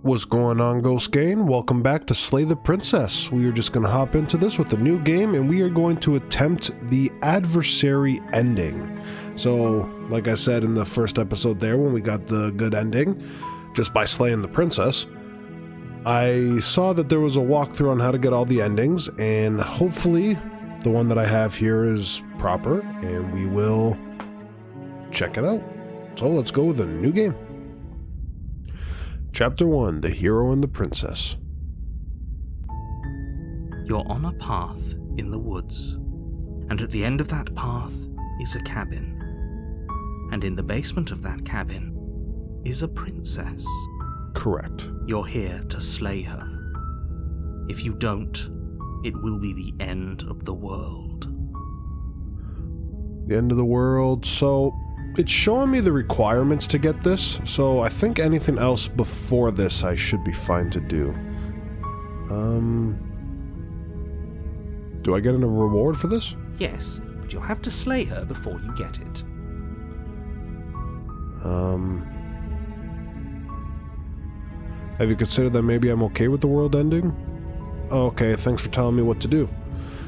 What's going on, Ghost Gang? Welcome back to Slay the Princess. We are just going to hop into this with a new game, and we are going to attempt the Adversary ending. So, like I said in the first episode there, when we got the good ending, just by slaying the princess, I saw that there was a walkthrough on how to get all the endings, and hopefully the one that I have here is proper, and we will check it out. So let's go with a new game. Chapter 1, The Hero and the Princess. You're on a path in the woods, and at the end of that path is a cabin. And in the basement of that cabin is a princess. Correct. You're here to slay her. If you don't, it will be the end of the world. The end of the world, so it's showing me the requirements to get this, so I think anything else before this I should be fine to do. Do I get a reward for this? Yes, but you'll have to slay her before you get it. Have you considered that maybe I'm okay with the world ending? Okay, thanks for telling me what to do.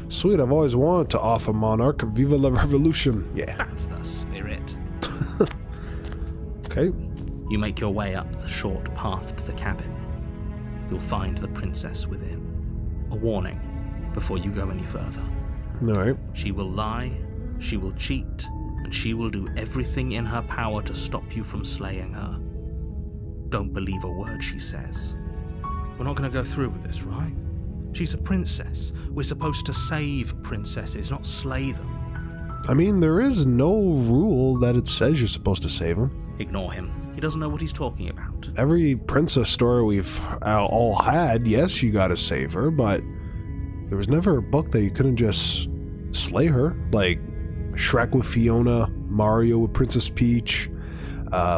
Sweet, I've always wanted to offer Monarch Viva la Revolution. Yeah. That's the spirit. Okay. You make your way up the short path to the cabin. You'll find the princess within. A warning before you go any further. Alright. She will lie, she will cheat, and she will do everything in her power to stop you from slaying her. Don't believe a word she says. We're not going to go through with this, right? She's a princess. We're supposed to save princesses, not slay them. I mean, there is no rule that it says you're supposed to save them. Ignore him. He doesn't know what he's talking about. Every princess story we've all had, yes, you gotta save her, but there was never a book that you couldn't just slay her. Like Shrek with Fiona, Mario with Princess Peach,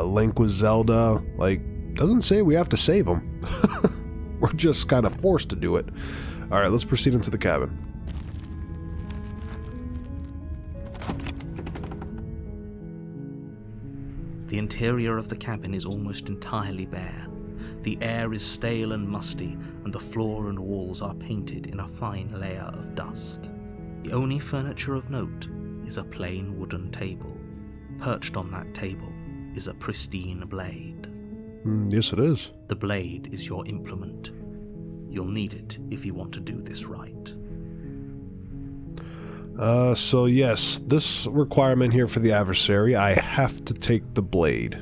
Link with Zelda. Like, doesn't say we have to save them. We're just kind of forced to do it. Alright, let's proceed into the cabin. The interior of the cabin is almost entirely bare. The air is stale and musty, and the floor and walls are painted in a fine layer of dust. The only furniture of note is a plain wooden table. Perched on that table is a pristine blade. Yes, it is. The blade is your implement. You'll need it if you want to do this right. So yes, this requirement here for the adversary, I have to take the blade.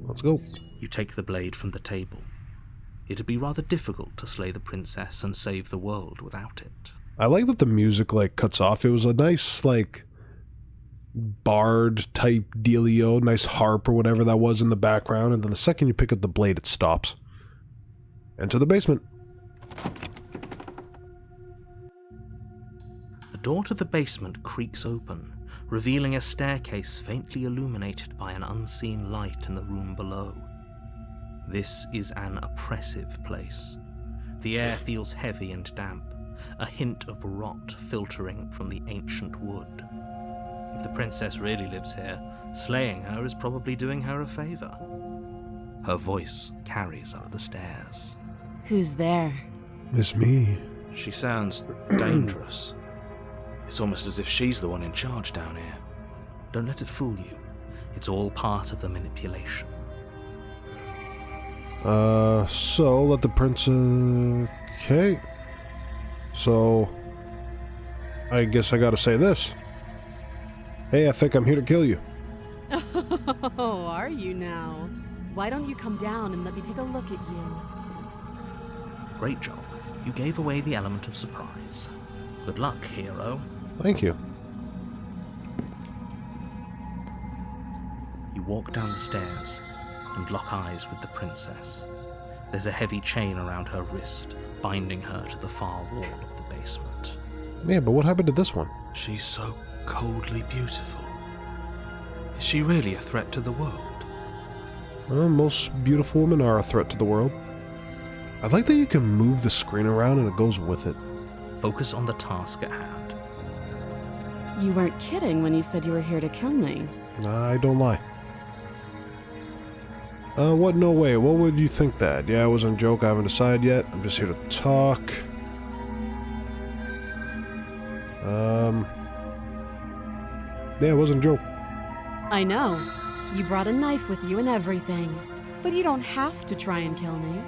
Let's go. You take the blade from the table. It'd be rather difficult to slay the princess and save the world without it. I like that the music, like, cuts off. It was a nice, like, bard type dealio, nice harp or whatever that was in the background, and then the second you pick up the blade, it stops. Enter the basement. The door to the basement creaks open, revealing a staircase faintly illuminated by an unseen light in the room below. This is an oppressive place. The air feels heavy and damp, a hint of rot filtering from the ancient wood. If the princess really lives here, slaying her is probably doing her a favor. Her voice carries up the stairs. Who's there? It's me. She sounds dangerous. It's almost as if she's the one in charge down here. Don't let it fool you. It's all part of the manipulation. So let the princess... Okay. So, I guess I gotta say this. Hey, I think I'm here to kill you. Oh, are you now? Why don't you come down and let me take a look at you? Great job. You gave away the element of surprise. Good luck, hero. Thank you. You walk down the stairs and lock eyes with the princess. There's a heavy chain around her wrist, binding her to the far wall of the basement. Yeah, but what happened to this one? She's so coldly beautiful. Is she really a threat to the world? Well, most beautiful women are a threat to the world. I like that you can move the screen around and it goes with it. Focus on the task at hand. You weren't kidding when you said you were here to kill me. I don't lie. What? No way. What would you think that? Yeah, it wasn't a joke. I haven't decided yet. I'm just here to talk. Yeah, it wasn't a joke. I know. You brought a knife with you and everything. But you don't have to try and kill me.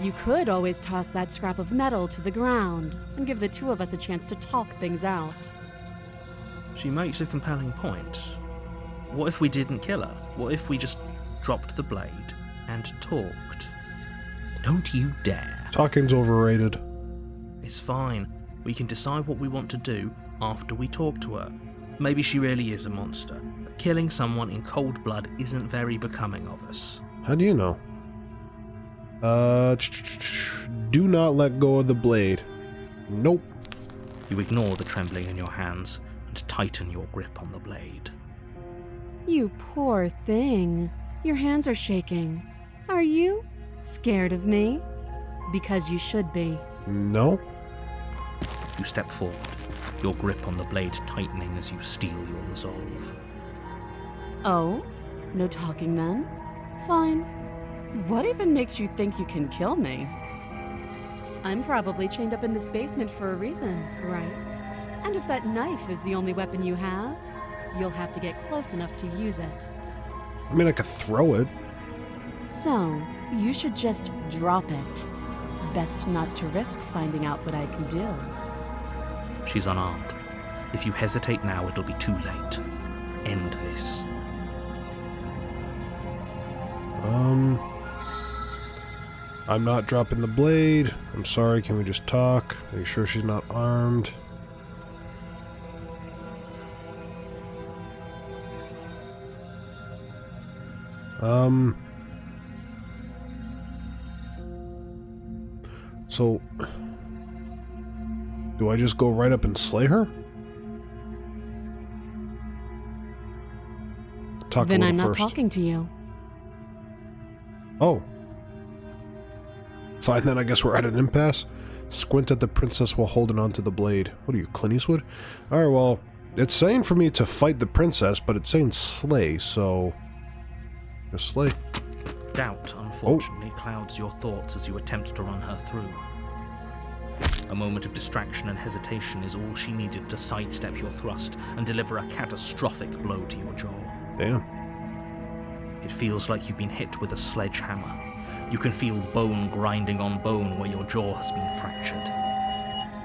You could always toss that scrap of metal to the ground and give the two of us a chance to talk things out. She makes a compelling point. What if we didn't kill her? What if we just dropped the blade and talked? Don't you dare. Talking's overrated. It's fine. We can decide what we want to do after we talk to her. Maybe she really is a monster, but killing someone in cold blood isn't very becoming of us. How do you know? Do not let go of the blade. Nope. You ignore the trembling in your hands and tighten your grip on the blade. You poor thing. Your hands are shaking. Are you scared of me? Because you should be. No. You step forward, your grip on the blade tightening as you steel your resolve. Oh? No talking then? Fine. What even makes you think you can kill me? I'm probably chained up in this basement for a reason, right? And if that knife is the only weapon you have, you'll have to get close enough to use it. I mean, I could throw it. So, you should just drop it. Best not to risk finding out what I can do. She's unarmed. If you hesitate now, it'll be too late. End this. I'm not dropping the blade. I'm sorry, can we just talk? Are you sure she's not armed? So, do I just go right up and slay her? Talk Then a I'm little not first. talking to you. Oh. Fine, then I guess we're at an impasse. Squint at the princess while holding onto the blade. What are you, Clint Eastwood? Alright, well, it's saying for me to fight the princess, but it's saying slay, so... just slay. Doubt, unfortunately, clouds your thoughts as you attempt to run her through. A moment of distraction and hesitation is all she needed to sidestep your thrust and deliver a catastrophic blow to your jaw. Damn. It feels like you've been hit with a sledgehammer. You can feel bone grinding on bone where your jaw has been fractured.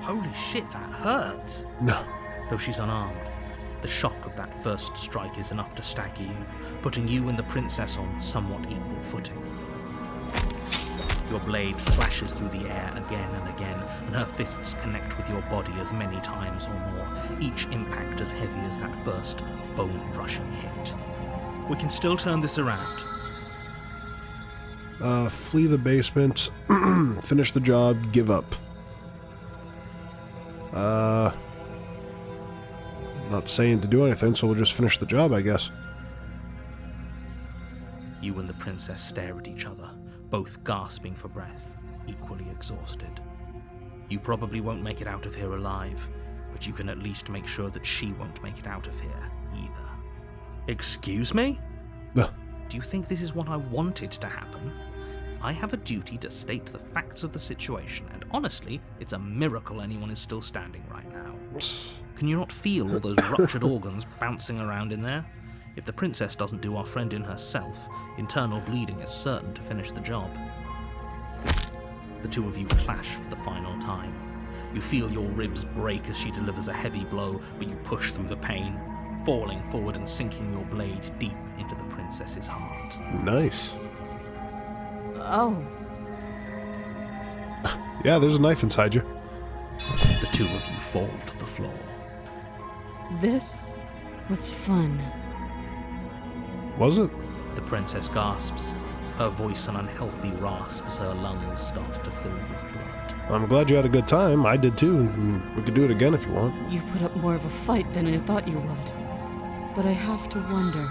Holy shit, that hurts! No. Though she's unarmed, the shock of that first strike is enough to stagger you, putting you and the princess on somewhat equal footing. Your blade slashes through the air again and again, and her fists connect with your body as many times or more, each impact as heavy as that first bone-crushing hit. We can still turn this around. Flee the basement, finish the job, give up. Not saying to do anything, so we'll just finish the job, I guess. You and the princess stare at each other, both gasping for breath, equally exhausted. You probably won't make it out of here alive, but you can at least make sure that she won't make it out of here either. Excuse me? No. Do you think this is what I wanted to happen? I have a duty to state the facts of the situation, and honestly, it's a miracle anyone is still standing right now. Can you not feel all those ruptured organs bouncing around in there? If the princess doesn't do our friend in herself, internal bleeding is certain to finish the job. The two of you clash for the final time. You feel your ribs break as she delivers a heavy blow, but you push through the pain, falling forward and sinking your blade deep into the princess's heart. Nice. Oh. Yeah, there's a knife inside you. The two of you fall to the floor. This was fun. Was it? The princess gasps, her voice an unhealthy rasp as her lungs start to fill with blood. I'm glad you had a good time. I did too. We could do it again if you want. You've put up more of a fight than I thought you would. But I have to wonder,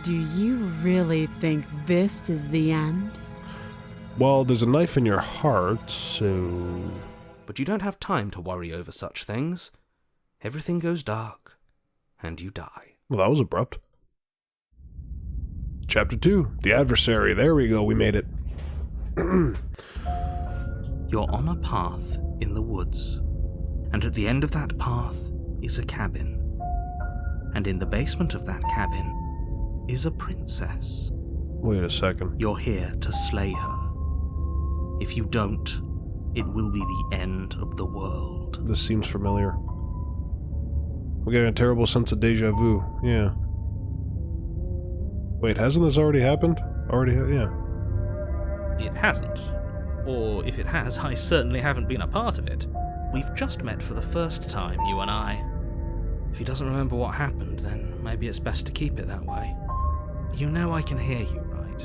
do you really think this is the end? Well, there's a knife in your heart, so... But you don't have time to worry over such things. Everything goes dark, and you die. Well, that was abrupt. Chapter 2, The Adversary. There we go, we made it. You're on a path in the woods, and at the end of that path is a cabin. And in the basement of that cabin is a princess. Wait a second. You're here to slay her. If you don't, it will be the end of the world. This seems familiar. We're getting a terrible sense of deja vu. Yeah. Wait, hasn't this already happened? Yeah. It hasn't. Or if it has, I certainly haven't been a part of it. We've just met for the first time, you and I. If he doesn't remember what happened, then maybe it's best to keep it that way. You know I can hear you, right?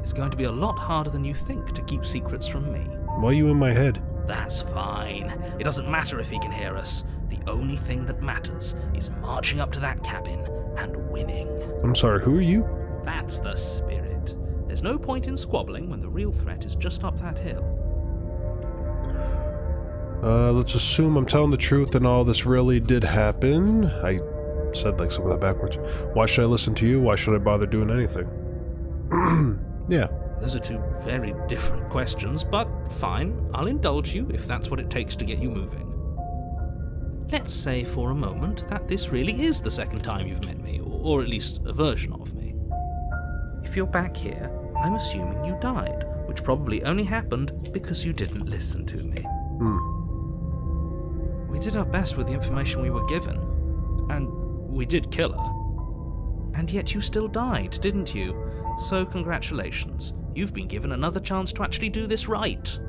It's going to be a lot harder than you think to keep secrets from me. Why are you in my head? That's fine. It doesn't matter if he can hear us. The only thing that matters is marching up to that cabin and winning. I'm sorry, who are you? That's the spirit. There's no point in squabbling when the real threat is just up that hill. Let's assume I'm telling the truth and all this really did happen. I said like some of that backwards. Why should I listen to you? Why should I bother doing anything? Yeah. Those are two very different questions, but fine, I'll indulge you if that's what it takes to get you moving. Let's say for a moment that this really is the second time you've met me, or at least a version of me. If you're back here, I'm assuming you died, which probably only happened because you didn't listen to me. We did our best with the information we were given, and we did kill her. And yet you still died, didn't you? So congratulations, you've been given another chance to actually do this right.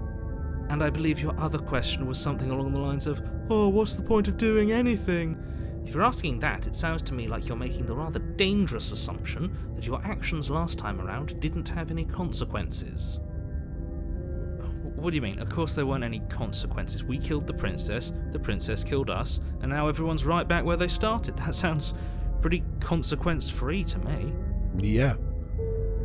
And I believe your other question was something along the lines of, oh, what's the point of doing anything? If you're asking that, it sounds to me like you're making the rather dangerous assumption that your actions last time around didn't have any consequences. What do you mean? Of course there weren't any consequences. We killed the princess killed us, and now everyone's right back where they started. That sounds pretty consequence-free to me. Yeah.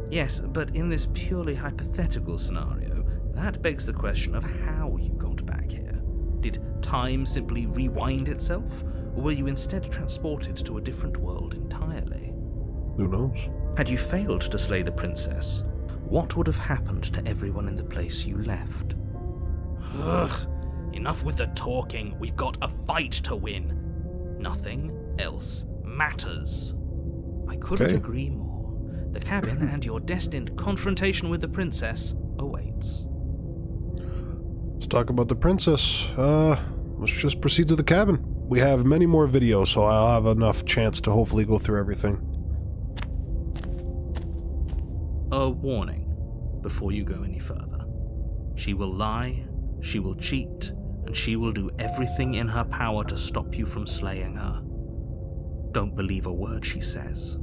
Yes, but in this purely hypothetical scenario, that begs the question of how you got back here. Did time simply rewind itself, or were you instead transported to a different world entirely? Who knows? Had you failed to slay the princess, what would have happened to everyone in the place you left? Ugh, enough with the talking. We've got a fight to win. Nothing else matters. I couldn't agree more. The cabin and your destined confrontation with the princess awaits. Let's talk about the princess. Let's just proceed to the cabin. We have many more videos, so I'll have enough chance to hopefully go through everything. A warning before you go any further. She will lie, she will cheat, and she will do everything in her power to stop you from slaying her. Don't believe a word she says.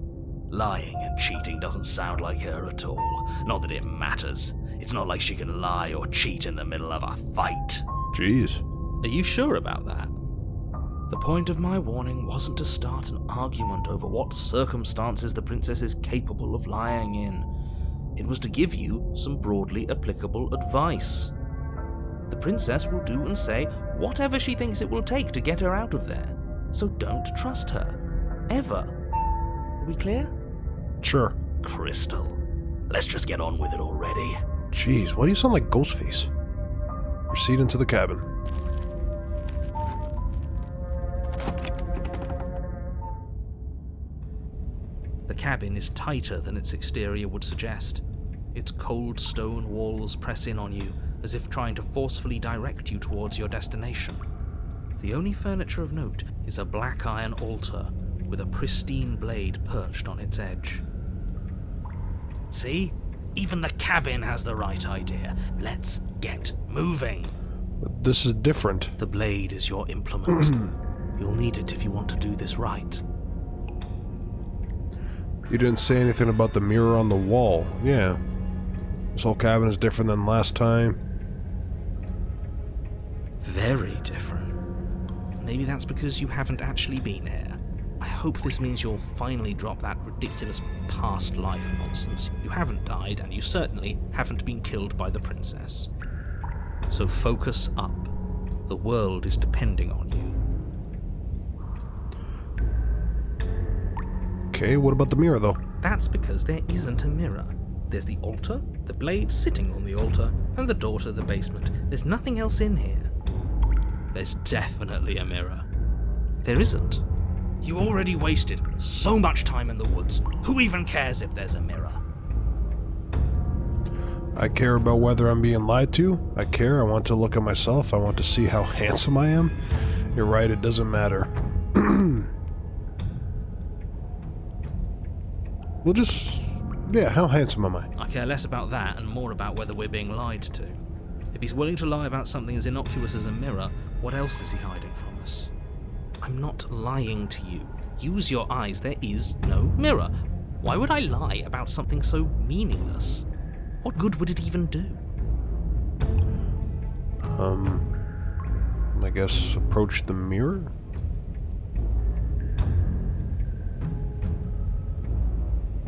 Lying and cheating doesn't sound like her at all. Not that it matters. It's not like she can lie or cheat in the middle of a fight. Jeez. Are you sure about that? The point of my warning wasn't to start an argument over what circumstances the princess is capable of lying in. It was to give you some broadly applicable advice. The princess will do and say whatever she thinks it will take to get her out of there. So don't trust her. Ever. Are we clear? Sure. Crystal. Let's just get on with it already. Jeez, why do you sound like Ghostface? Proceed into the cabin. The cabin is tighter than its exterior would suggest. Its cold stone walls press in on you, as if trying to forcefully direct you towards your destination. The only furniture of note is a black iron altar with a pristine blade perched on its edge. See? Even the cabin has the right idea. Let's get moving. But this is different. The blade is your implement. You'll need it if you want to do this right. You didn't say anything about the mirror on the wall. Yeah. This whole cabin is different than last time. Very different. Maybe that's because you haven't actually been here. I hope this means you'll finally drop that ridiculous past life nonsense. You haven't died, and you certainly haven't been killed by the princess. So focus up. The world is depending on you. Okay, what about the mirror, though? That's because there isn't a mirror. There's the altar, the blade sitting on the altar, and the door to the basement. There's nothing else in here. There's definitely a mirror. There isn't. You already wasted so much time in the woods. Who even cares if there's a mirror? I care about whether I'm being lied to. I care. I want to look at myself. I want to see how handsome I am. You're right, it doesn't matter. We'll just... yeah, how handsome am I? I care less about that and more about whether we're being lied to. If he's willing to lie about something as innocuous as a mirror, what else is he hiding from us? I'm not lying to you. Use your eyes. There is no mirror. Why would I lie about something so meaningless? What good would it even do? I guess approach the mirror?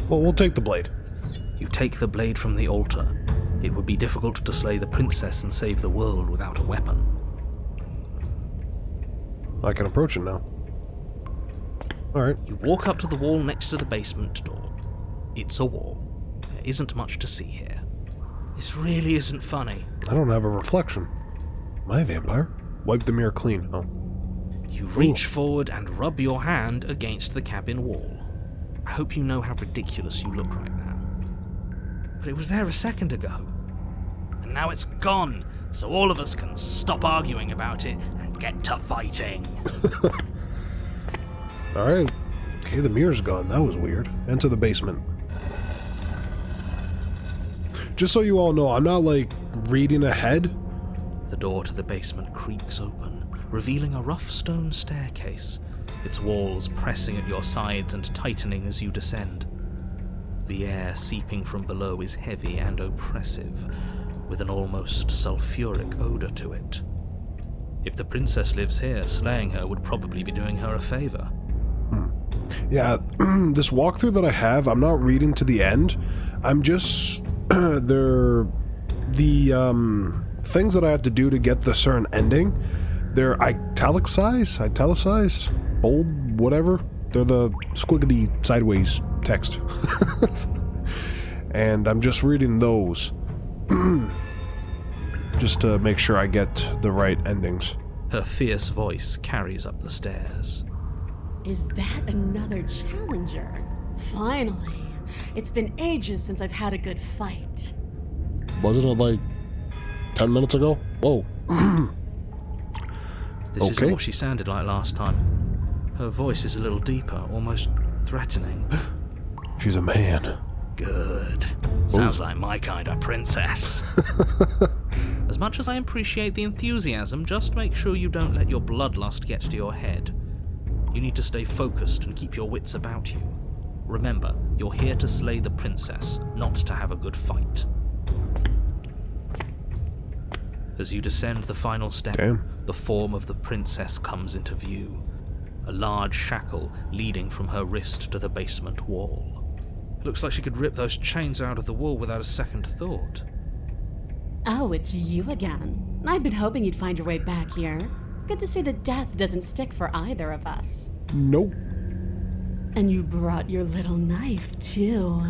Well, we'll take the blade. You take the blade from the altar. It would be difficult to slay the princess and save the world without a weapon. I can approach it now. Alright. You walk up to the wall next to the basement door. It's a wall. There isn't much to see here. This really isn't funny. I don't have a reflection. Am I a vampire? Wipe the mirror clean. Oh. You reach forward and rub your hand against the cabin wall. I hope you know how ridiculous you look right now. But it was there a second ago. And now it's gone, so all of us can stop arguing about it and get to fighting. Alright. Okay, the mirror's gone. That was weird. Enter the basement. Just so you all know, I'm not, like, reading ahead. The door to the basement creaks open, revealing a rough stone staircase, its walls pressing at your sides and tightening as you descend. The air seeping from below is heavy and oppressive, with an almost sulfuric odor to it. If the princess lives here, slaying her would probably be doing her a favor. Yeah, this walkthrough that I have, I'm not reading to the end. I'm just... the things that I have to do to get the certain ending, they're italicized, bold, whatever. They're the squiggly sideways text. And I'm just reading those just to make sure I get the right endings. Her fierce voice carries up the stairs. Is that another challenger? Finally. It's been ages since I've had a good fight. Wasn't it like 10 minutes ago? Whoa. This isn't what she sounded like last time. Her voice is a little deeper, almost threatening. She's a man. Good. Sounds like my kind of princess. As much as I appreciate the enthusiasm, just make sure you don't let your bloodlust get to your head. You need to stay focused and keep your wits about you. Remember, you're here to slay the princess, not to have a good fight. As you descend the final step, the form of the princess comes into view. A large shackle leading from her wrist to the basement wall. It looks like she could rip those chains out of the wall without a second thought. Oh, it's you again. I'd been hoping you'd find your way back here. Good to see that death doesn't stick for either of us. Nope. And you brought your little knife, too.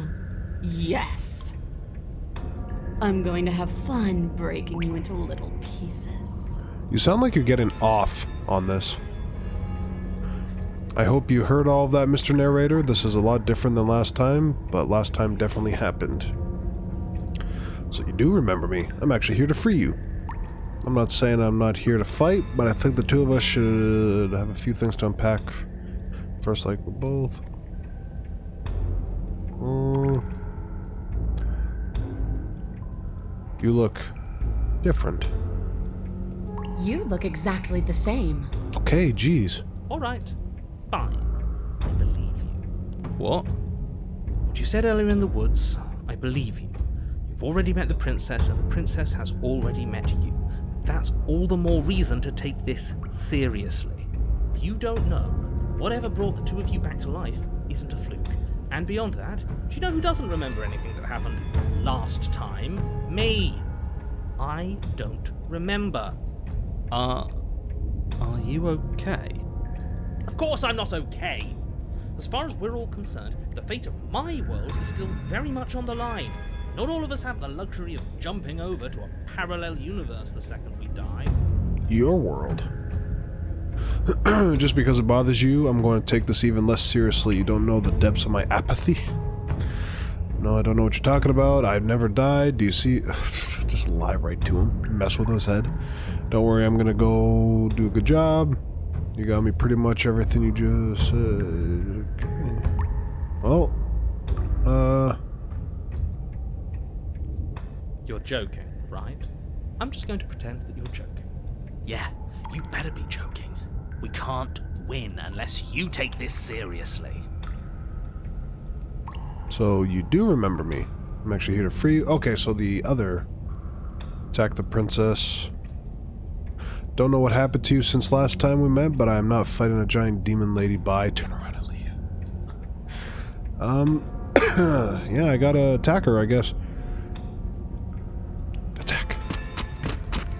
Yes. I'm going to have fun breaking you into little pieces. You sound like you're getting off on this. I hope you heard all of that, Mr. Narrator. This is a lot different than last time, but last time definitely happened. So you do remember me. I'm actually here to free you. I'm not saying I'm not here to fight, but I think the two of us should have a few things to unpack. First, like, we're both. You look different. You look exactly the same. Okay, geez. All right. Fine. I believe you. What? What you said earlier in the woods, I believe you. You've already met the princess, and the princess has already met you. That's all the more reason to take this seriously. If you don't know, whatever brought the two of you back to life isn't a fluke. And beyond that, do you know who doesn't remember anything that happened last time? Me. I don't remember. Are you okay? Of course I'm not okay. As far as we're all concerned, the fate of my world is still very much on the line. Not all of us have the luxury of jumping over to a parallel universe the second we die. Your world. Just because it bothers you, I'm going to take this even less seriously. You don't know the depths of my apathy? No, I don't know what you're talking about. I've never died. Do you see? Just lie right to him. Mess with his head. Don't worry, I'm going to go do a good job. You got me pretty much everything you just said. Okay. Well, You're joking, right? I'm just going to pretend that you're joking. Yeah, you better be joking. We can't win unless you take this seriously. so you do remember me. I'm actually here to free you. Okay, so the other... Attack the princess. Don't know what happened to you since last time we met, but I am not fighting a giant demon lady. Bye. Turn around and leave. Yeah, I gotta attack her, I guess. Attack.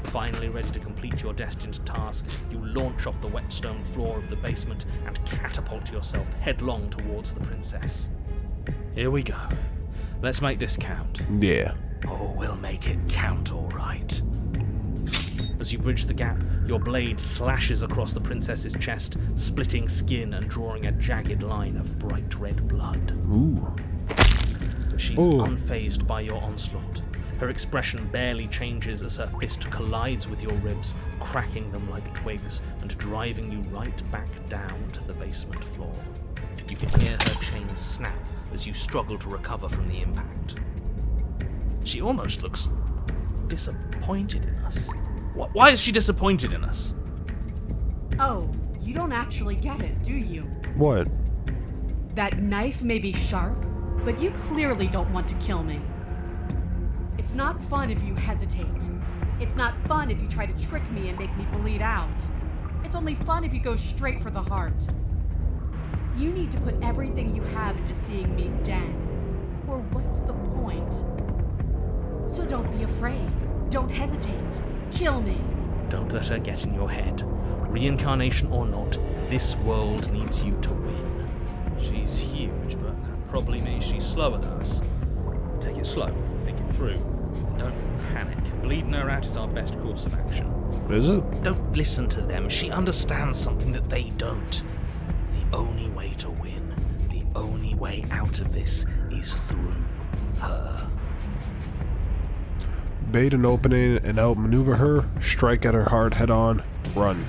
Finally ready to complete your destined task, you launch off the wet stone floor of the basement and catapult yourself headlong towards the princess. Here we go. Let's make this count. Yeah. Oh, we'll make it count, all right. As you bridge the gap, your blade slashes across the princess's chest, splitting skin and drawing a jagged line of bright red blood. Ooh. But she's unfazed by your onslaught. Her expression barely changes as her fist collides with your ribs, cracking them like twigs and driving you right back down to the basement floor. You can hear her chains snap as you struggle to recover from the impact. She almost looks disappointed in us. Why is she disappointed in us? Oh, you don't actually get it, do you? What? That knife may be sharp, but you clearly don't want to kill me. It's not fun if you hesitate. It's not fun if you try to trick me and make me bleed out. It's only fun if you go straight for the heart. You need to put everything you have into seeing me dead. Or what's the point? So don't be afraid. Don't hesitate. Kill me. Don't let her get in your head. Reincarnation or not, this world needs you to win. She's huge, but that probably means she's slower than us. Take it slow, think it through, and don't panic. Bleeding her out is our best course of action. Is it? Don't listen to them. She understands something that they don't. The only way to win, the only way out of this is through her. Bait an opening and outmaneuver her, strike at her heart head on, run.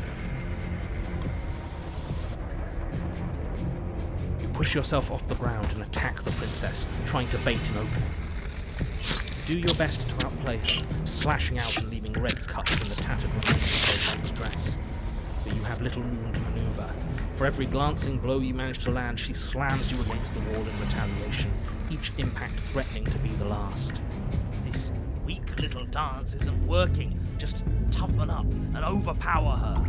You push yourself off the ground and attack the princess, trying to bait an opening. Do your best to outplay her, slashing out and leaving red cuts in the tattered remains of her dress. But you have little room to maneuver. For every glancing blow you manage to land, she slams you against the wall in retaliation, each impact threatening to be the last. This weak little dance isn't working. Just toughen up and overpower her.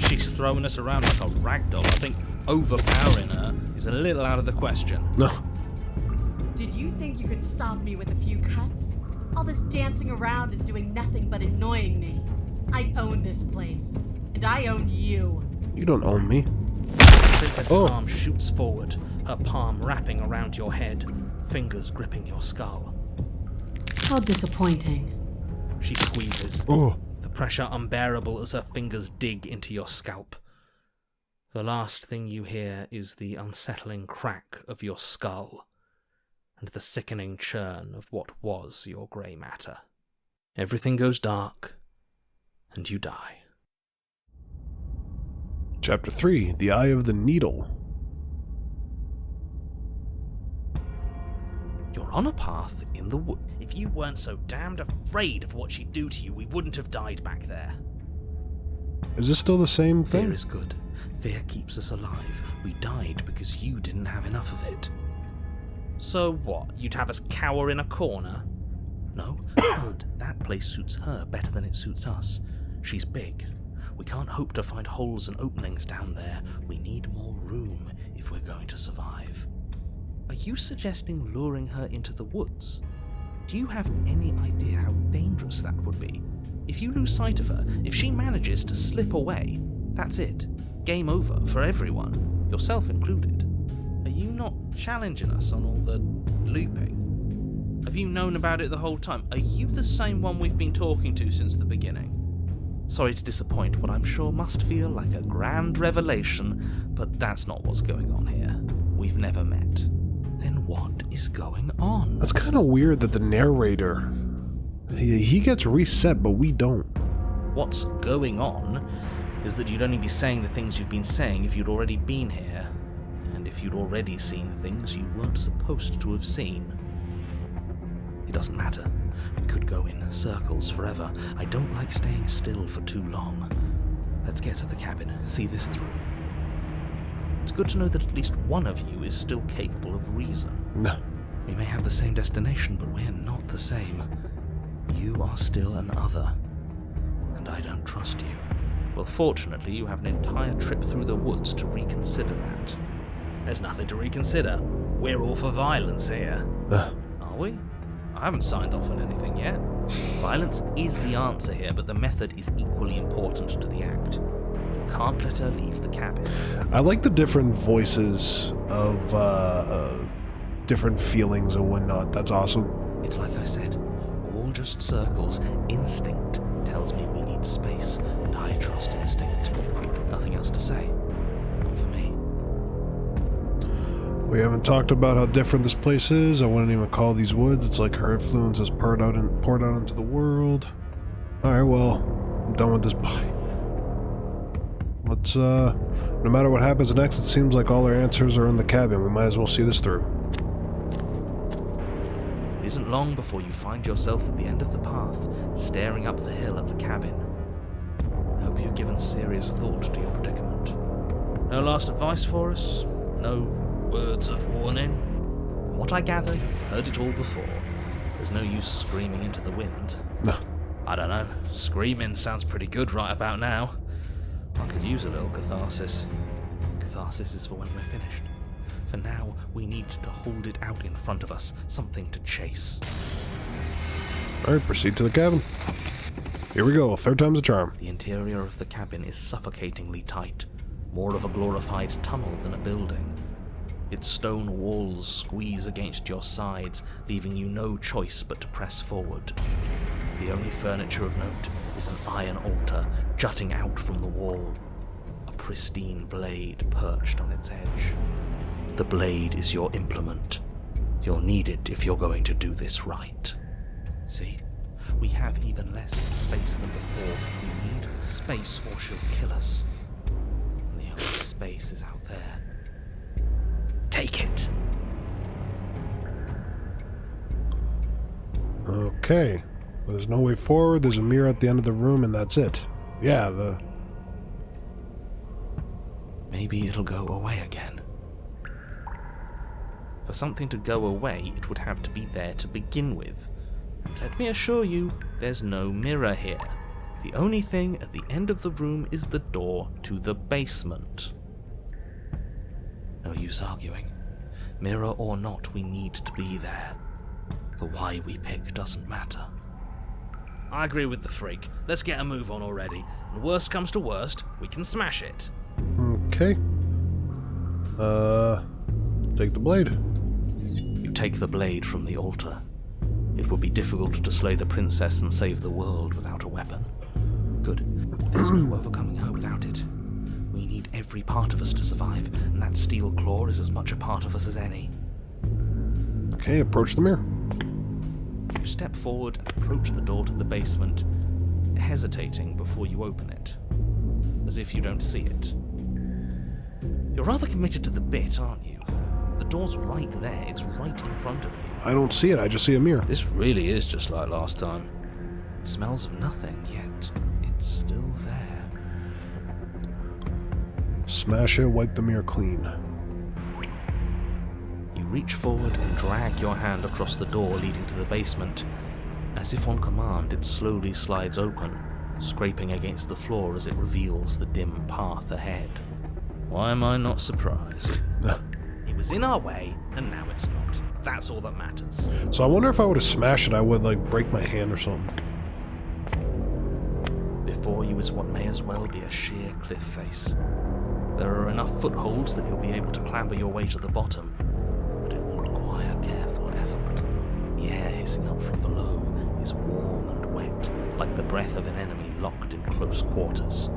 She's throwing us around like a ragdoll. I think overpowering her is a little out of the question. No. Did you think you could stop me with a few cuts? All this dancing around is doing nothing but annoying me. I own this place, and I own you. You don't own me. The princess's arm shoots forward, her palm wrapping around your head, fingers gripping your skull. How disappointing. She squeezes, the pressure unbearable as her fingers dig into your scalp. The last thing you hear is the unsettling crack of your skull, and the sickening churn of what was your grey matter. Everything goes dark, and you die. Chapter 3, The Eye of the Needle. You're on a path in the wood. If you weren't so damned afraid of what she'd do to you, we wouldn't have died back there. Is this still the same thing? Fear is good. Fear keeps us alive. We died because you didn't have enough of it. So what? You'd have us cower in a corner? No, good. That place suits her better than it suits us. She's big. We can't hope to find holes and openings down there. We need more room if we're going to survive. Are you suggesting luring her into the woods? Do you have any idea how dangerous that would be? If you lose sight of her, if she manages to slip away, that's it. Game over for everyone. yourself included. Are you not challenging us on all the looping? Have you known about it the whole time? Are you the same one we've been talking to since the beginning? Sorry to disappoint what I'm sure must feel like a grand revelation, but that's not what's going on here. We've never met. Then what is going on? That's kind of weird that the narrator, he gets reset, but we don't. What's going on is that you'd only be saying the things you've been saying if you'd already been here, and if you'd already seen things you weren't supposed to have seen. It doesn't matter. We could go in circles forever. I don't like staying still for too long. Let's get to the cabin, see this through. It's good to know that at least one of you is still capable of reason. No. We may have the same destination, but we're not the same. You are still an other, and I don't trust you. Well, fortunately, you have an entire trip through the woods to reconsider that. There's nothing to reconsider. We're all for violence here. Are we? I haven't signed off on anything yet. Violence is the answer here, but the method is equally important to the act. You can't let her leave the cabin. I like the different voices of different feelings and whatnot. That's awesome. It's like I said, all just circles. Instinct tells me we need space, and I trust instinct. Nothing else to say. Not for me. We haven't talked about how different this place is. I wouldn't even call these woods. It's like her influence is poured out into the world. Alright, well, I'm done with this. Bye. Let's, no matter what happens next, it seems like all our answers are in the cabin. We might as well see this through. It isn't long before you find yourself at the end of the path, staring up the hill at the cabin. I hope you've given serious thought to your predicament. No last advice for us? No words of warning? From what I gather, you've heard it all before. There's no use screaming into the wind. No. I don't know. Screaming sounds pretty good right about now. I could use a little catharsis. Catharsis is for when we're finished. For now, we need to hold it out in front of us, something to chase. Alright, proceed to the cabin. Here we go, third time's a charm. The interior of the cabin is suffocatingly tight, more of a glorified tunnel than a building. Its stone walls squeeze against your sides, leaving you no choice but to press forward. The only furniture of note is an iron altar jutting out from the wall, a pristine blade perched on its edge. The blade is your implement. You'll need it if you're going to do this right. See? We have even less space than before. We need space or she'll kill us. And the only space is out there. Take it! Okay. There's no way forward, there's a mirror at the end of the room, and that's it. Yeah, Maybe it'll go away again. For something to go away, it would have to be there to begin with. Let me assure you, there's no mirror here. The only thing at the end of the room is the door to the basement. No use arguing. Mirror or not, we need to be there. The why we pick doesn't matter. I agree with the freak. Let's get a move on already. And worst comes to worst, we can smash it. Okay. Take the blade. You take the blade from the altar. It would be difficult to slay the princess and save the world without a weapon. Good. There's no overcoming her without it. We need every part of us to survive, and that steel claw is as much a part of us as any. Okay, approach the mirror. You step forward and approach the door to the basement, hesitating before you open it, as if you don't see it. You're rather committed to the bit, aren't you? The door's right there, it's right in front of you. I don't see it, I just see a mirror. This really is just like last time. It smells of nothing, yet it's still there. Smash it, wipe the mirror clean. You reach forward and drag your hand across the door leading to the basement. As if on command, it slowly slides open, scraping against the floor as it reveals the dim path ahead. Why am I not surprised? It was in our way, and now it's not. That's all that matters. So I wonder if I would have smashed it, I would, like, break my hand or something. Before you is what may as well be a sheer cliff face. There are enough footholds that you'll be able to clamber your way to the bottom, but it will require careful effort. The air hissing up from below is warm and wet, like the breath of an enemy locked in close quarters.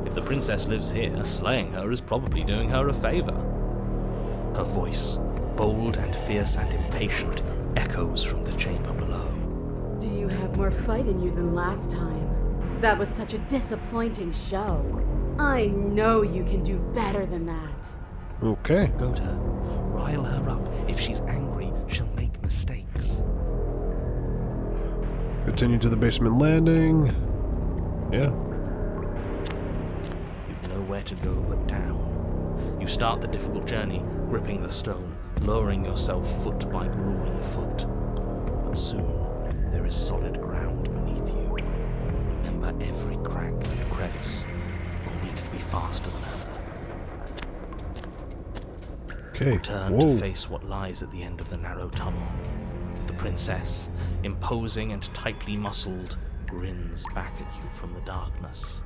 If the princess lives here, slaying her is probably doing her a favor. Her voice, bold and fierce and impatient, echoes from the chamber below. Do you have more fight in you than last time? That was such a disappointing show. I know you can do better than that. Okay. Go to her. Rile her up. If she's angry, she'll make mistakes. Continue to the basement landing. Yeah. You've nowhere to go but down. You start the difficult journey, gripping the stone, lowering yourself foot by grueling foot. But soon, there is solid ground beneath you. Remember every crack and crevice. You'll need to be faster than her. Okay. Turn to face what lies at the end of the narrow tunnel. The princess, imposing and tightly muscled, grins back at you from the darkness.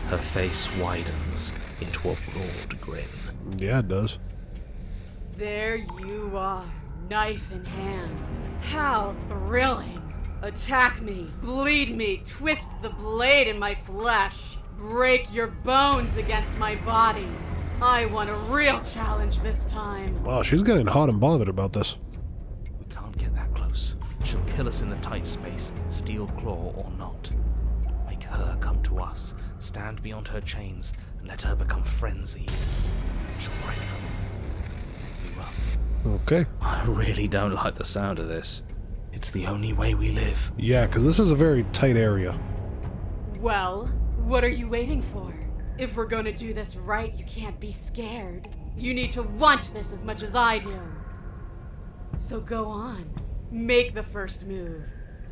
Her face widens into a broad grin. Yeah, it does. There you are, knife in hand. How thrilling! Attack me, bleed me, twist the blade in my flesh, break your bones against my body. I want a real challenge this time. Wow, she's getting hot and bothered about this. We can't get that close. She'll kill us in the tight space, steel claw or not. Make her come to us, stand beyond her chains, and let her become frenzied. She'll break them. We run. Okay. I really don't like the sound of this. It's the only way we live. Yeah, because this is a very tight area. Well, what are you waiting for? If we're gonna do this right, you can't be scared. You need to want this as much as I do. So go on. Make the first move.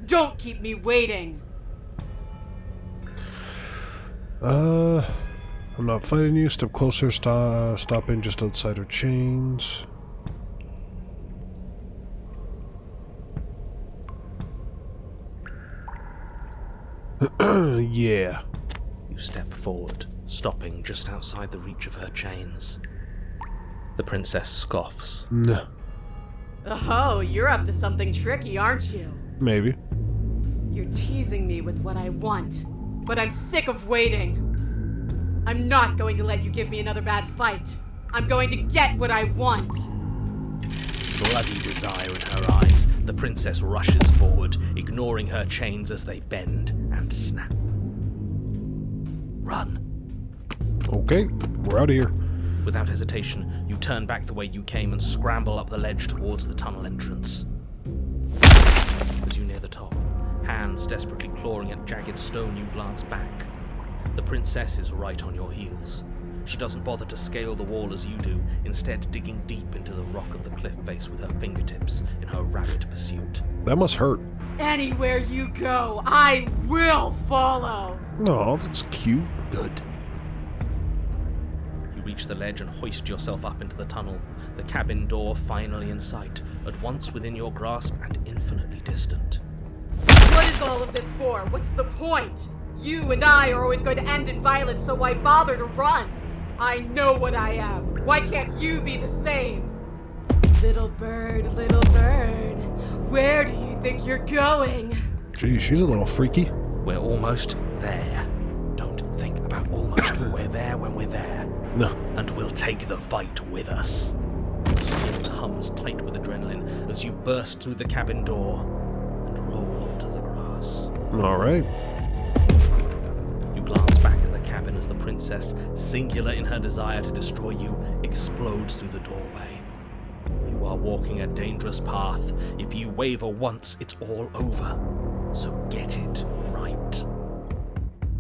Don't keep me waiting. I'm not fighting you. Step closer. Stopping just outside her chains. Yeah. You step forward, stopping just outside the reach of her chains. The princess scoffs. No. Oh, you're up to something tricky, aren't you? Maybe. You're teasing me with what I want, but I'm sick of waiting. I'm not going to let you give me another bad fight. I'm going to get what I want. Bloody desire in her eyes, the princess rushes forward, ignoring her chains as they bend and snap. Run. Okay, we're out of here. Without hesitation, you turn back the way you came and scramble up the ledge towards the tunnel entrance. As you near the top, hands desperately clawing at jagged stone, you glance back. The princess is right on your heels. She doesn't bother to scale the wall as you do, instead digging deep into the rock of the cliff face with her fingertips in her rapid pursuit. That must hurt. Anywhere you go, I will follow. Oh, that's cute. Good. You reach the ledge and hoist yourself up into the tunnel, the cabin door finally in sight, at once within your grasp and infinitely distant. What is all of this for? What's the point? You and I are always going to end in violence, so why bother to run? I know what I am. Why can't you be the same? Little bird, where do you think you're going? Gee, she's a little freaky. We're almost there. Don't think about almost. We're there when we're there. No. And we'll take the fight with us. Your skin hums tight with adrenaline as you burst through the cabin door and roll onto the grass. All right. You glance back at the cabin as the princess, singular in her desire to destroy you, explodes through the doorway. You are walking a dangerous path. If you waver once, it's all over. So get it right.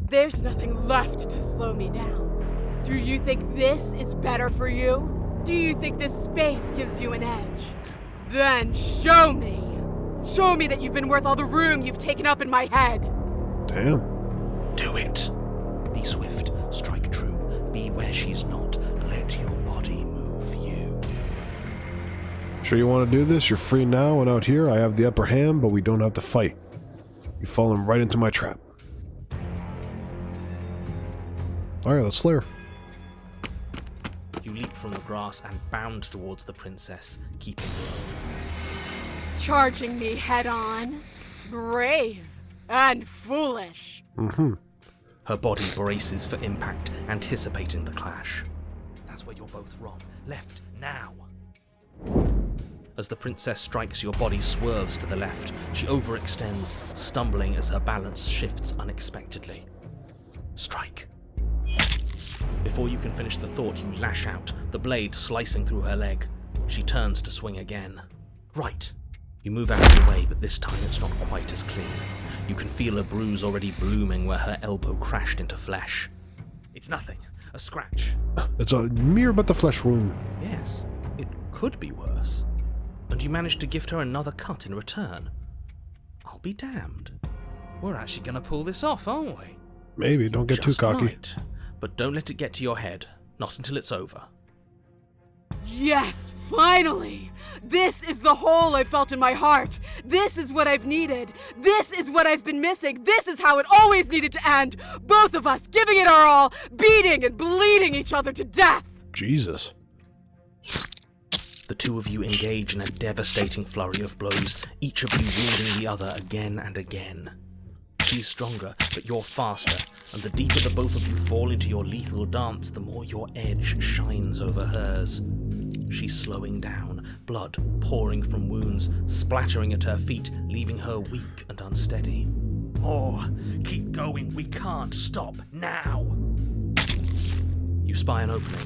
There's nothing left to slow me down. Do you think this is better for you? Do you think this space gives you an edge? Then show me! Show me that you've been worth all the room you've taken up in my head! Damn. Do it. Be swift, strike true, be where she's not. Let your body move you. Sure you want to do this? You're free now, and out here I have the upper hand, but we don't have to fight. You've fallen right into my trap. Alright, let's slay her. You leap from the grass and bound towards the princess, keeping low. Charging me head on. Brave and foolish. Her body braces for impact, anticipating the clash. That's where you're both wrong. Left, now. As the princess strikes, your body swerves to the left. She overextends, stumbling as her balance shifts unexpectedly. Strike. Before you can finish the thought, you lash out, the blade slicing through her leg. She turns to swing again. Right. You move out of the way, but this time it's not quite as clean. You can feel a bruise already blooming where her elbow crashed into flesh. It's nothing. A scratch. It's a mere but the flesh wound. Yes, it could be worse. And you managed to gift her another cut in return. I'll be damned. We're actually going to pull this off, aren't we? Maybe, don't get too Just cocky. might. But don't let it get to your head. Not until it's over. Yes, finally! This is the hole I felt in my heart. This is what I've needed. This is what I've been missing. This is how it always needed to end. Both of us giving it our all, beating and bleeding each other to death. Jesus. The two of you engage in a devastating flurry of blows, each of you wounding the other again and again. She's stronger, but you're faster, and the deeper the both of you fall into your lethal dance, the more your edge shines over hers. She's slowing down, blood pouring from wounds, splattering at her feet, leaving her weak and unsteady. More! Keep going, we can't stop, now! You spy an opening,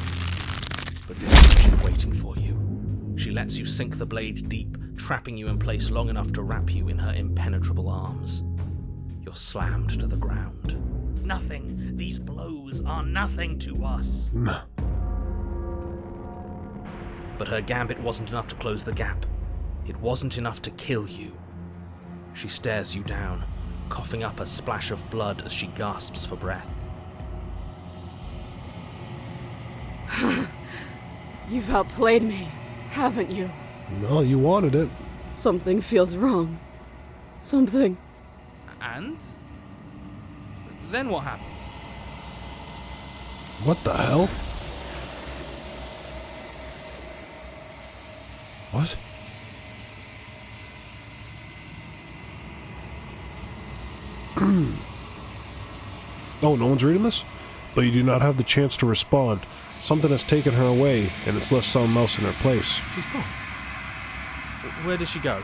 but this is she waiting for you. She lets you sink the blade deep, trapping you in place long enough to wrap you in her impenetrable arms. You're slammed to the ground. Nothing. These blows are nothing to us. But her gambit wasn't enough to close the gap. It wasn't enough to kill you. She stares you down, coughing up a splash of blood as she gasps for breath. You've outplayed me, haven't you? Well, you wanted it. Something feels wrong. Something. And? Then what happens? What the hell? What? Oh, no one's reading this? But you do not have the chance to respond. Something has taken her away, and it's left someone else in her place. She's gone. Where did she go?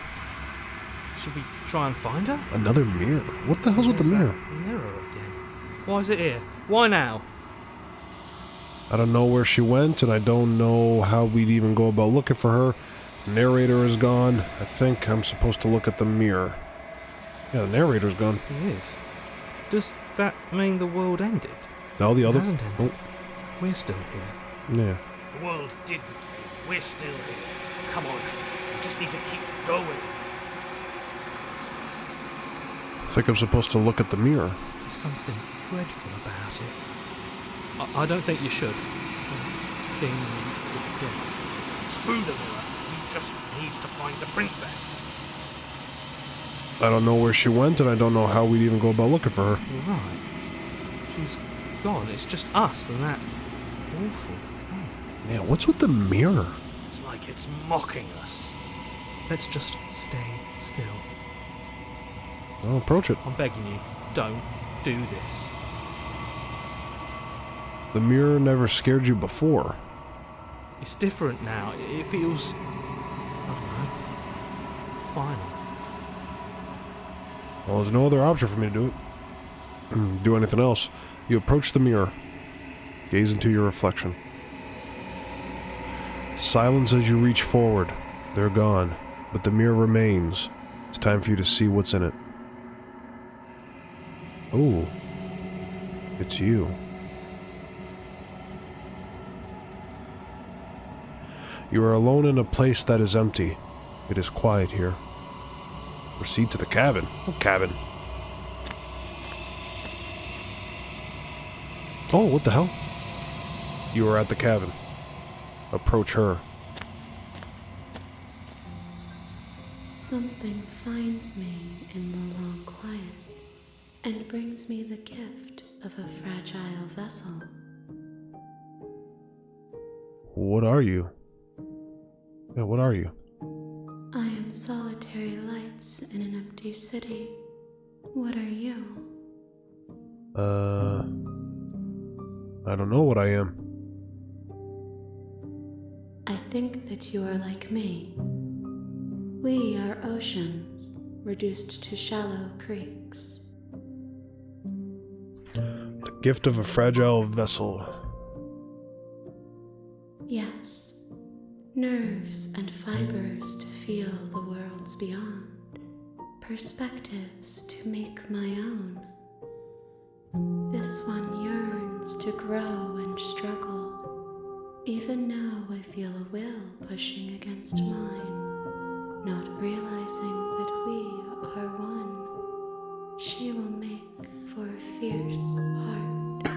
Should we try and find her? Another mirror? What the hell's with the There's mirror? that mirror again. Why is it here? Why now? I don't know where she went, and I don't know how we'd even go about looking for her. The narrator is gone. I think I'm supposed to look at the mirror. Yeah, the narrator's gone. He is. Does that mean the world ended? No, the other. It hasn't ended. We're still here. Yeah. The world didn't. We're still here. Come on. We just need to keep going. I think I'm supposed to look at the mirror. There's something dreadful about it. I don't think you should. Things of death. Screw the mirror. We just need to find the princess. I don't know where she went, and I don't know how we'd even go about looking for her. You're right. She's gone. It's just us and that awful thing. Yeah, what's with the mirror? It's like it's mocking us. Let's just stay still. I'll approach it. I'm begging you, don't do this. The mirror never scared you before. It's different now. It feels, I don't know, final. Well, there's no other option for me to do it. Do anything else. You approach the mirror. Gaze into your reflection. Silence as you reach forward. They're gone, but the mirror remains. It's time for you to see what's in it. Ooh. It's you. You are alone in a place that is empty. It is quiet here. Proceed to the cabin. What cabin? Oh, what the hell? You are at the cabin. Approach her. Something finds me in the long quiet and brings me the gift of a fragile vessel What are you? Yeah, what are you? I am solitary lights in an empty city. What are you? I don't know what I am. I think that you are like me. We are oceans, reduced to shallow creeks. The gift of a fragile vessel. Yes, nerves and fibers to feel the worlds beyond, perspectives to make my own. This one yearns to grow and struggle. Even now I feel a will pushing against mine, not realizing that we are one. She will make for a fierce heart.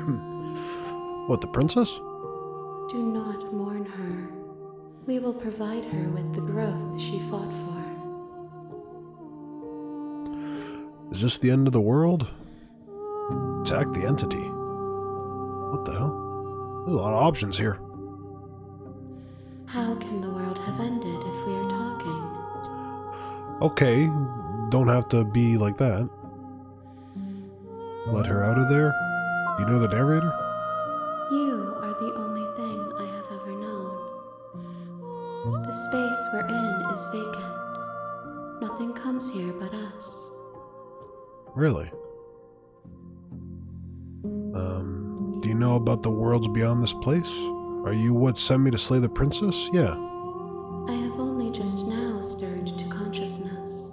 What, the princess? Do not mourn her. We will provide her with the growth she fought for. Is this the end of the world? Attack the entity. What the hell? There's a lot of options here. How can the world have ended if we are talking? Okay, don't have to be like that. Let her out of there? Do you know the narrator? You are the only thing I have ever known. The space we're in is vacant. Nothing comes here but us. Really? Do you know about the worlds beyond this place? Are you what sent me to slay the princess? Yeah. I have only just now stirred to consciousness.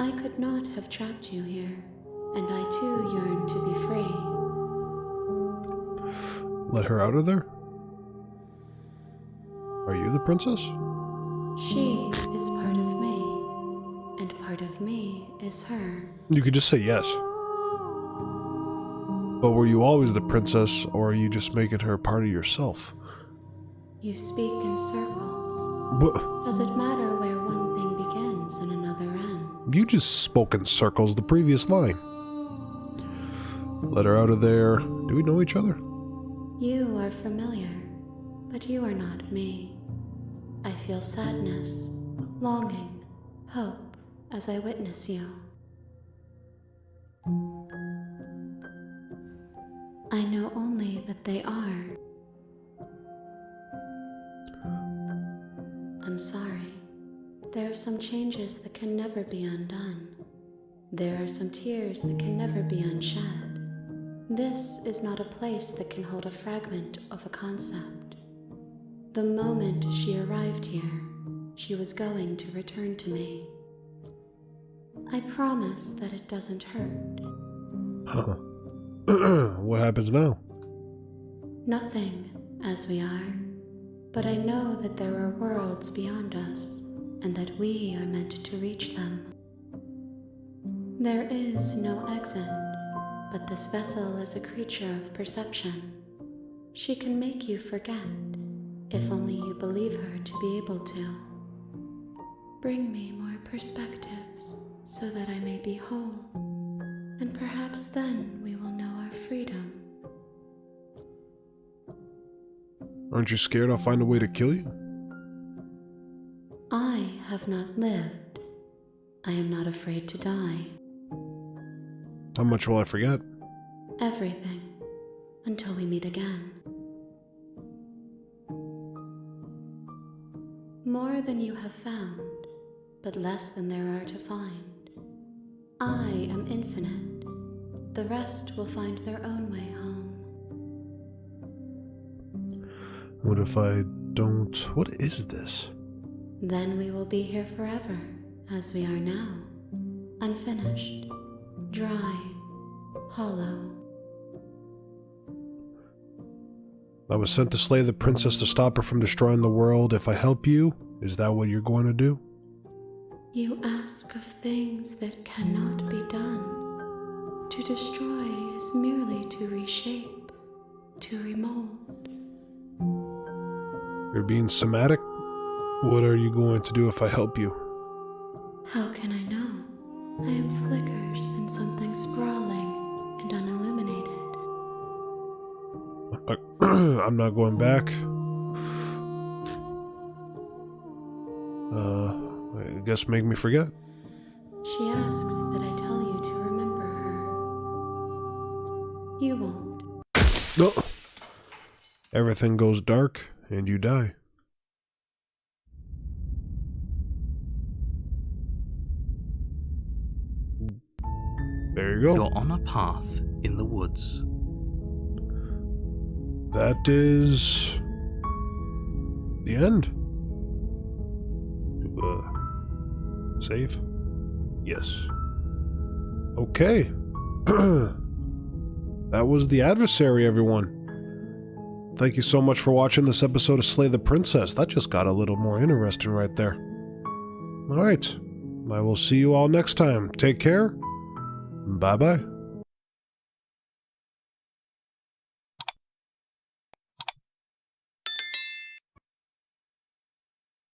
I could not have trapped you here, and I too yearn to be free. Let her out of there? Are you the princess? She is part of me, and part of me is her. You could just say yes. But were you always the princess, or are you just making her part of yourself? You speak in circles. What? Does it matter where one thing begins and another ends? You just spoke in circles the previous line. Let her out of there. Do we know each other? You are familiar, but you are not me. I feel sadness, longing, hope as I witness you. I know only that they are. I'm sorry. There are some changes that can never be undone. There are some tears that can never be unshed. This is not a place that can hold a fragment of a concept. The moment she arrived here, she was going to return to me. I promise that it doesn't hurt. Huh. What happens now? Nothing, as we are. But I know that there are worlds beyond us, and that we are meant to reach them. There is no exit, but this vessel is a creature of perception. She can make you forget, if only you believe her to be able to. Bring me more perspectives, so that I may be whole, and perhaps then we will know our freedom. Aren't you scared I'll find a way to kill you? I have not lived. I am not afraid to die. How much will I forget? Everything, until we meet again. More than you have found, but less than there are to find. I am infinite. The rest will find their own way home. What if I don't? What is this? Then we will be here forever, as we are now. Unfinished, dry, hollow. I was sent to slay the princess to stop her from destroying the world. If I help you, is that what you're going to do? You ask of things that cannot be done. To destroy is merely to reshape, to remold. You're being somatic? What are you going to do if I help you? How can I know? I am flickers in something sprawling and unilluminated. I'm not going back. I guess make me forget. She asks that I tell you to remember her. You won't. No. Everything goes dark and you die. There you go. You're on a path in the woods. That is the end. Save? Yes. Okay. That was the Adversary, everyone. Thank you so much for watching this episode of Slay the Princess. That just got a little more interesting right there. Alright. I will see you all next time. Take care. Bye-bye.